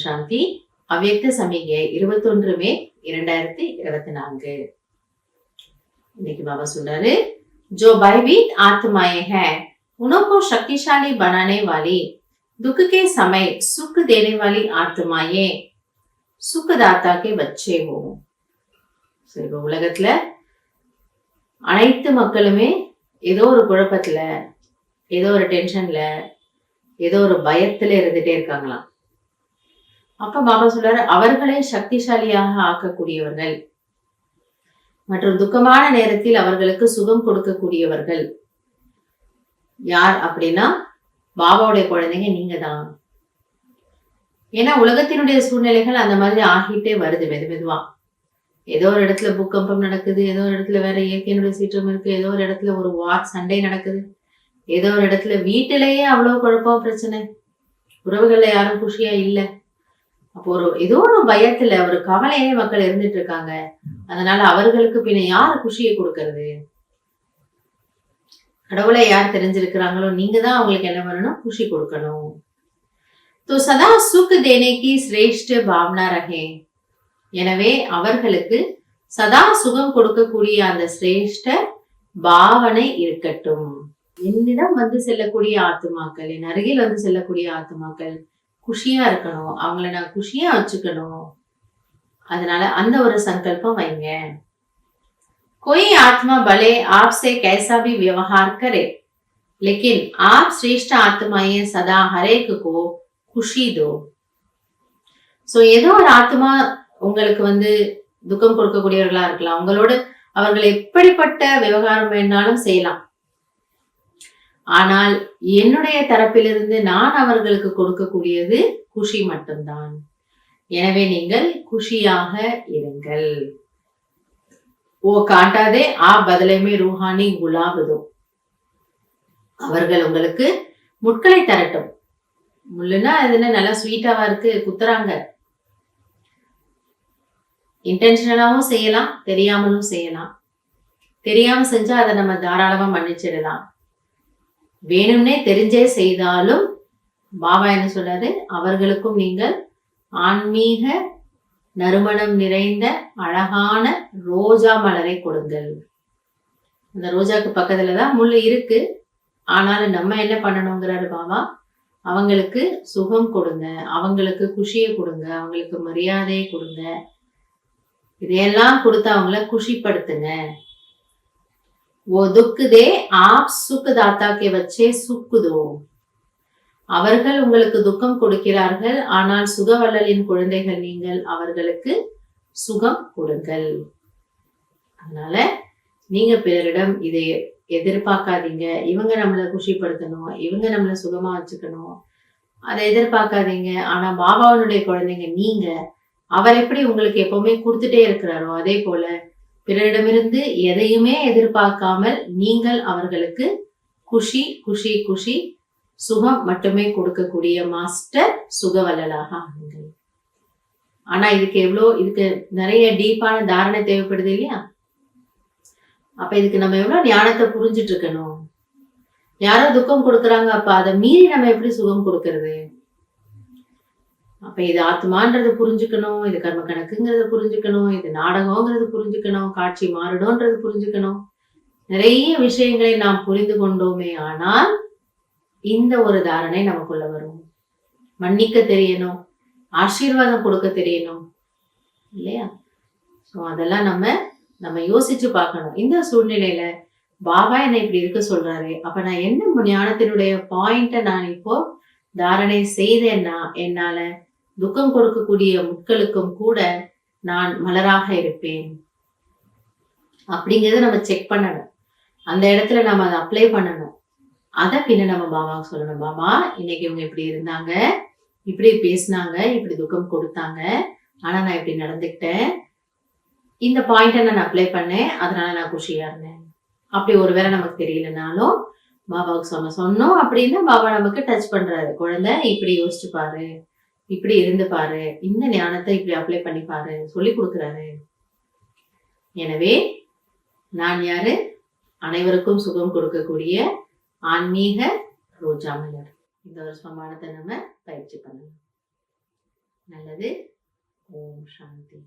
சாந்தி. அவ்யக்த சமிகை 21 மே 2024. இன்னைக்கு பாபா சொல்றாரு, जो भयभीत आत्माएं हैं उन्हों को शक्तिशाली बनाने वाली, दुख के समय सुख देने वाली आत्माएं सुखदाता के बच्चे हो. சரி, உலகத்துல அனைத்து மக்களுமே ஏதோ ஒரு குழப்பத்துல, ஏதோ ஒரு டென்ஷன்ல, ஏதோ ஒரு பயத்துல இருந்துட்டே இருக்காங்களாம். அப்ப பாபா சொல்றாரு, அவர்களை சக்திசாலியாக ஆக்கக்கூடியவர்கள் மற்றும் துக்கமான நேரத்தில் அவர்களுக்கு சுகம் கொடுக்கக்கூடியவர்கள் யார் அப்படின்னா பாபாவுடைய குழந்தைங்க நீங்க தான். ஏன்னா உலகத்தினுடைய சூழ்நிலைகள் அந்த மாதிரி ஆகிட்டே வருது மெதுவா. ஏதோ ஒரு இடத்துல பூகம்பம் நடக்குது, ஏதோ ஒரு இடத்துல வேற இயற்கையினுடைய சீற்றம் இருக்கு, ஏதோ ஒரு இடத்துல ஒரு வார் சண்டை நடக்குது, ஏதோ ஒரு இடத்துல வீட்டிலேயே அவ்வளவு குழப்பம் பிரச்சனை, உறவுகள்ல யாரும் குஷியா இல்லை. அப்போ ஏதோ ஒரு பயத்துல ஒரு கவலையே மக்கள் இருந்துட்டு இருக்காங்க. அதனால அவர்களுக்கு பின்ன யாரு குஷியை கொடுக்கறது? கடவுளை யார் தெரிஞ்சிருக்கிறாங்களோ நீங்க தான் அவங்களுக்கு என்ன பண்ணணும்? குஷி கொடுக்கணும். तो सदा सुख देने की श्रेष्ठ भावना रहे. எனவே அவர்களுக்கு சதா சுகம் கொடுக்கக்கூடிய அந்த சிரேஷ்ட பாவனை இருக்கட்டும். என்னிடம் வந்து செல்லக்கூடிய ஆத்துமாக்கள், என் அருகில் வந்து செல்லக்கூடிய ஆத்துமாக்கள் குஷியா இருக்கணும், அவங்கள நான் குஷியா வச்சுக்கணும். அதனால அந்த ஒரு சங்கல்பம் வைங்க. कोई आत्मा भले आपसे कैसा भी व्यवहार करे, लेकिन आप श्रेष्ठ आत्माएं सदा हरेक को खुशी दो. सो ஏதோ ஒரு ஆத்மா உங்களுக்கு வந்து துக்கம் கொடுக்கக்கூடியவர்களா இருக்கலாம், உங்களோட அவர்கள் எப்படிப்பட்ட விவகாரம் வேணாலும் செய்யலாம். ஆனால் என்னுடைய தரப்பிலிருந்து நான் அவர்களுக்கு கொடுக்கக்கூடியது குஷி மட்டும்தான். எனவே நீங்கள் குஷியாக இருங்கள். ஓ காட்டாதே ஆ பதலைமே ரூஹானி குலாபதோ. அவர்கள் உங்களுக்கு முட்களை தரட்டும். முள்ளுனா அது என்ன நல்லா ஸ்வீட்டாவா இருக்கு, குத்துறாங்க. இன்டென்ஷனலாவும் செய்யலாம், தெரியாமலும் செய்யலாம். தெரியாம செஞ்சா அதை நம்ம தாராளமா மன்னிச்சிடலாம். வேணும்னே தெரிஞ்சே செய்தாலும் பாபா என்ன சொல்றாரு, அவர்களுக்கும் நீங்கள் ஆன்மீக நறுமணம் நிறைந்த அழகான ரோஜா மலரை கொடுங்கள். அந்த ரோஜாக்கு பக்கத்துலதான் முள் இருக்கு, ஆனாலும் நம்ம என்ன பண்ணணுங்கிறாரு பாபா, அவங்களுக்கு சுகம் கொடுங்க, அவங்களுக்கு குஷியை கொடுங்க, அவங்களுக்கு மரியாதையை கொடுங்க. இதையெல்லாம் கொடுத்து அவங்கள குஷிப்படுத்துங்க. वो दुख दे आप सुख दाता के बच्चे सुख दो. அவர்கள் உங்களுக்கு துக்கம் கொடுக்கிறார்கள், ஆனால் சுகவல்லலின் குழந்தைகள் நீங்கள், அவர்களுக்கு சுகம் கொடுங்கள். அதனால நீங்க பிறரிடம் இதை எதிர்பார்க்காதீங்க, இவங்க நம்மளை குஷிப்படுத்தணும், இவங்க நம்மளை சுகமா வச்சுக்கணும், அதை எதிர்பார்க்காதீங்க. ஆனா பாபாவனுடைய குழந்தைங்க நீங்க, அவர் எப்படி உங்களுக்கு எப்பவுமே கொடுத்துட்டே இருக்கிறாரோ அதே போல பிறரிடமிருந்து எதையுமே எதிர்பார்க்காமல் நீங்கள் அவர்களுக்கு குஷி குஷி குஷி சுகம் மட்டுமே கொடுக்கக்கூடிய மாஸ்டர் சுகவல்லலாக ஆகுங்கள். ஆனா இதுக்கு நிறைய டீப்பான தாரணை தேவைப்படுது இல்லையா? அப்ப இதுக்கு நம்ம எவ்வளவு ஞானத்தை புரிஞ்சிட்டு இருக்கணும். யாரோ துக்கம் கொடுக்கறாங்க, அப்ப அதை மீறி நம்ம எப்படி சுகம் கொடுக்கறது? அப்ப இது ஆத்மான்றது புரிஞ்சுக்கணும், இது கர்ம கணக்குங்கிறத புரிஞ்சுக்கணும், இது நாடகங்கிறது புரிஞ்சுக்கணும், காட்சி மாறுடோன்றது புரிஞ்சுக்கணும். நிறைய விஷயங்களை நாம் புரிந்து கொண்டோமே ஆனால் இந்த ஒரு தாரணை நமக்குள்ள வரும். மன்னிக்க தெரியணும், ஆசீர்வாதம் கொடுக்க தெரியணும் இல்லையா? சோ அதெல்லாம் நம்ம யோசிச்சு பார்க்கணும். இந்த சூழ்நிலையில பாபா என்னை இப்படி இருக்க சொல்றாரு, அப்ப நான் என்ன ஞானத்தினுடைய பாயிண்ட நான் இப்போ தாரணை செய்தேன்னா என்னால துக்கம் கொடுக்கக்கூடிய முட்களுக்கும் கூட நான் மலராக இருப்பேன் அப்படிங்கறத நம்ம செக் பண்ணணும். அந்த இடத்துல நம்ம அதை அப்ளை பண்ணணும். அதை பின்ன நம்ம பாபாவுக்கு சொல்லணும், பாபா இன்னைக்கு இவங்க இப்படி இருந்தாங்க, இப்படி பேசினாங்க, இப்படி துக்கம் கொடுத்தாங்க, ஆனா நான் இப்படி நடந்துக்கிட்டேன், இந்த பாயிண்ட நான் அப்ளை பண்ணேன், அதனால நான் குஷியா இருந்தேன். அப்படி ஒருவேளை நமக்கு தெரியலனாலும் பாபாவுக்கு சொன்னோம் அப்படின்னா பாபா நமக்கு டச் பண்றாரு, குழந்தை இப்படி யோசிச்சு பாரு, இப்படி இருந்து பாரு, இந்த ஞானத்தை இப்படி அப்ளை பண்ணி பாரு சொல்லி கொடுக்குறாரு. எனவே நான் யாரு? அனைவருக்கும் சுகம் கொடுக்கக்கூடிய ஆன்மீக ரோஜா மலர். இந்த ஒரு சமானத்தை நம்ம பயிற்சி பண்ணலாம். நல்லது. ஓம் சாந்தி.